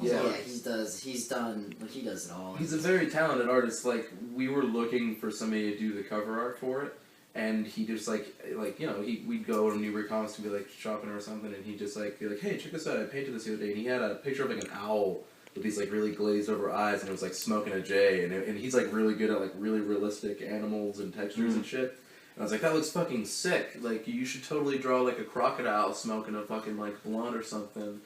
Yeah. he does it all. He's a very talented artist. Like, we were looking for somebody to do the cover art for it, and he just like you know, we'd go to Newbury Comics to be like shopping or something, and he'd just like be like, hey, check this out, I painted this the other day, and he had a picture of like an owl with these like really glazed over eyes, and it was like smoking a J, and he's like really good at like really realistic animals and textures and shit. And I was like, that looks fucking sick. Like, you should totally draw like a crocodile smoking a fucking like blunt or something.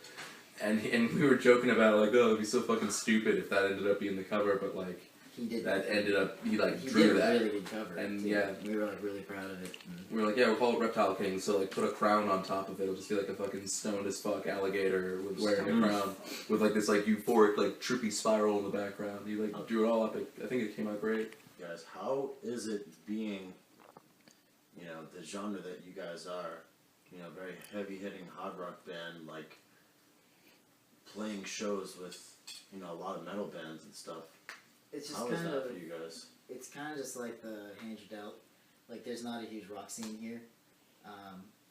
And we were joking about it, like, oh, it'd be so fucking stupid if that ended up being the cover, but like, he drew did that. A really good cover. And too. yeah, we were like really proud of it. We were like, yeah, we'll call it Reptile King, so like put a crown on top of it. It'll just be like a fucking stoned as fuck alligator with wearing a crown with like this like euphoric like trippy spiral in the background. He like drew it all up. I think it came out great. Guys, how is it being, you know, the genre that you guys are, you know, very heavy-hitting hard rock band, like playing shows with, you know, a lot of metal bands and stuff? It's just how is that for you guys? It's kind of just like the hand you dealt. Like, there's not a huge rock scene here,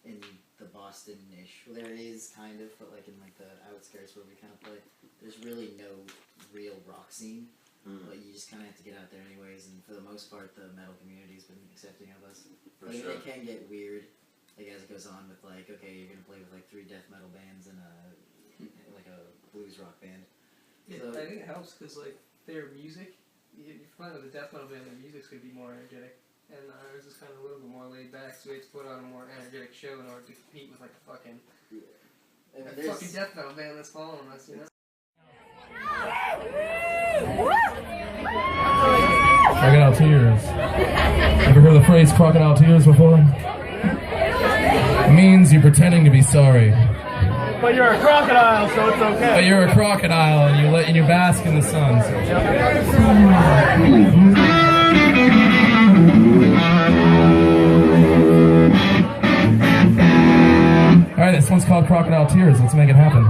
in the Boston-ish. Well, there is kind of, but like in like the outskirts where we kind of play, there's really no real rock scene. But you just kind of have to get out there anyways, and for the most part, the metal community's been accepting of us. But I mean, it can get weird, like as it goes on with like, okay, you're gonna play with like 3 death metal bands and like a blues rock band. Yeah, So, I think it helps because like their music, you find with the death metal band, their music's gonna be more energetic, and ours is kind of a little bit more laid back, so we have to put on a more energetic show in order to compete with like a fucking fucking death metal band that's following us, you know. Crocodile tears. Ever heard the phrase crocodile tears before? It means you're pretending to be sorry. But you're a crocodile, so it's okay. But you're a crocodile and you bask in the sun. Alright, this one's called Crocodile Tears. Let's make it happen.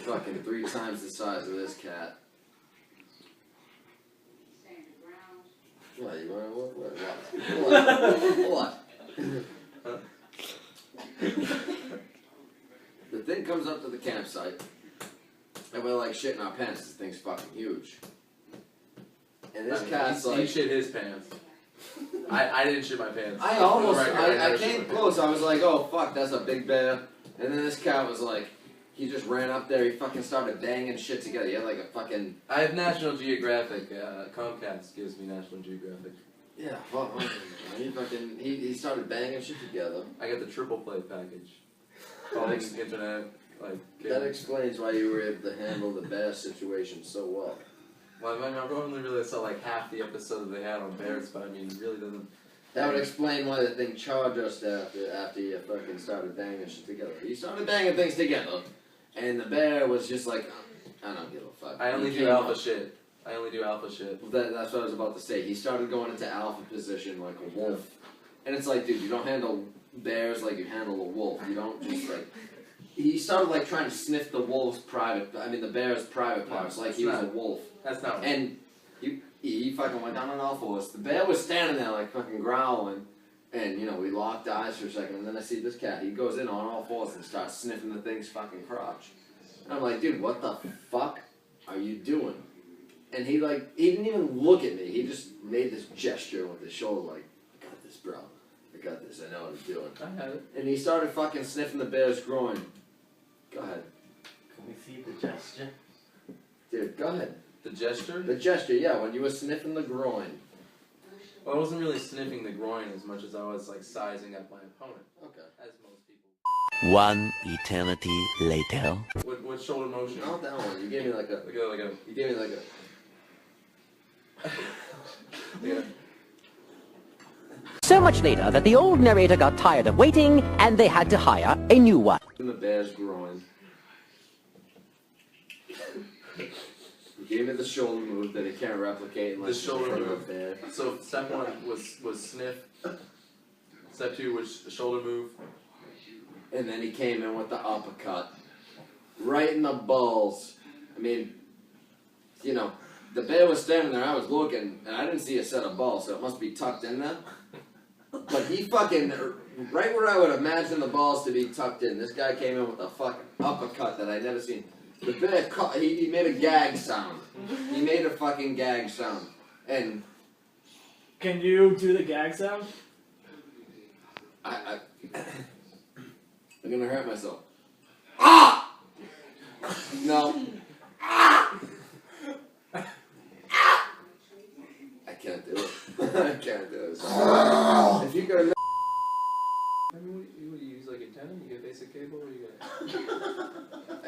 fucking 3 times the size of this cat. What? You want what? The thing comes up to the campsite, and we're like shitting our pants. This thing's fucking huge. And this cat's he like... shit his pants. I didn't shit my pants. I almost... I came close. I was like, oh, fuck, that's a big bear. And then this cat was like... He just ran up there, he fucking started banging shit together. He had like a fucking... I have National Geographic. Comcast gives me National Geographic. Yeah, fuck. He started banging shit together. I got the triple play package. Calling internet, like... That explains why you were able to handle the bear situation so well. Well, I only really saw like half the episode they had on bears, but I mean, it really doesn't... That would explain why the thing charged us after you fucking started banging shit together. You started banging things together, and the bear was just like, I don't give a fuck. I only do alpha shit. That's what I was about to say. He started going into alpha position like a wolf. And it's like, dude, you don't handle bears like you handle a wolf. You don't just like... He started like trying to sniff the wolf's the bear's private parts like he was a wolf. That's not right. And he fucking went down on all fours. The bear was standing there like fucking growling. And, you know, we locked eyes for a second. And then I see this cat. He goes in on all fours and starts sniffing the thing's fucking crotch. And I'm like, dude, what the fuck are you doing? And he didn't even look at me. He just made this gesture with his shoulder like, I got this, bro. I got this. I know what I'm doing. I had it. And he started fucking sniffing the bear's groin. Go ahead. Can we see the gesture? Dude, go ahead. The gesture? The gesture, yeah, when you were sniffing the groin. Well, I wasn't really sniffing the groin as much as I was like sizing up my opponent. Okay. As most people. 1 eternity later. What shoulder motion? Not that one. You gave me like a... You gave me like a... Yeah. So much later that the old narrator got tired of waiting and they had to hire a new one. In the bear's groin. He gave me the shoulder move that he can't replicate unless The shoulder it's in front move. of a bear. So step 1 was sniff. Step 2 was shoulder move. And then he came in with the uppercut. Right in the balls. I mean, you know, the bear was standing there, I was looking, and I didn't see a set of balls, so it must be tucked in there. But he fucking, right where I would imagine the balls to be tucked in, this guy came in with a fucking uppercut that I'd never seen. The bear, he made a gag sound. He made a fucking gag sound. And... Can you do the gag sound? I'm gonna hurt myself. Ah! No. Ah! I can't do it. I can't do it. If you could... I mean, what do you use like a tenon? You get basic cable or you get...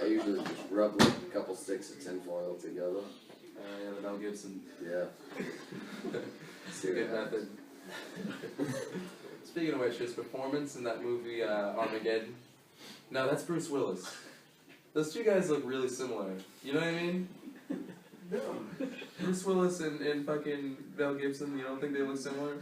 I usually just rub like a couple sticks of tinfoil together. Yeah, the Mel Gibson. Yeah. It's a good method. Speaking of which, his performance in that movie Armageddon. No, that's Bruce Willis. Those two guys look really similar. You know what I mean? No. Bruce Willis and fucking Mel Gibson, you don't think they look similar?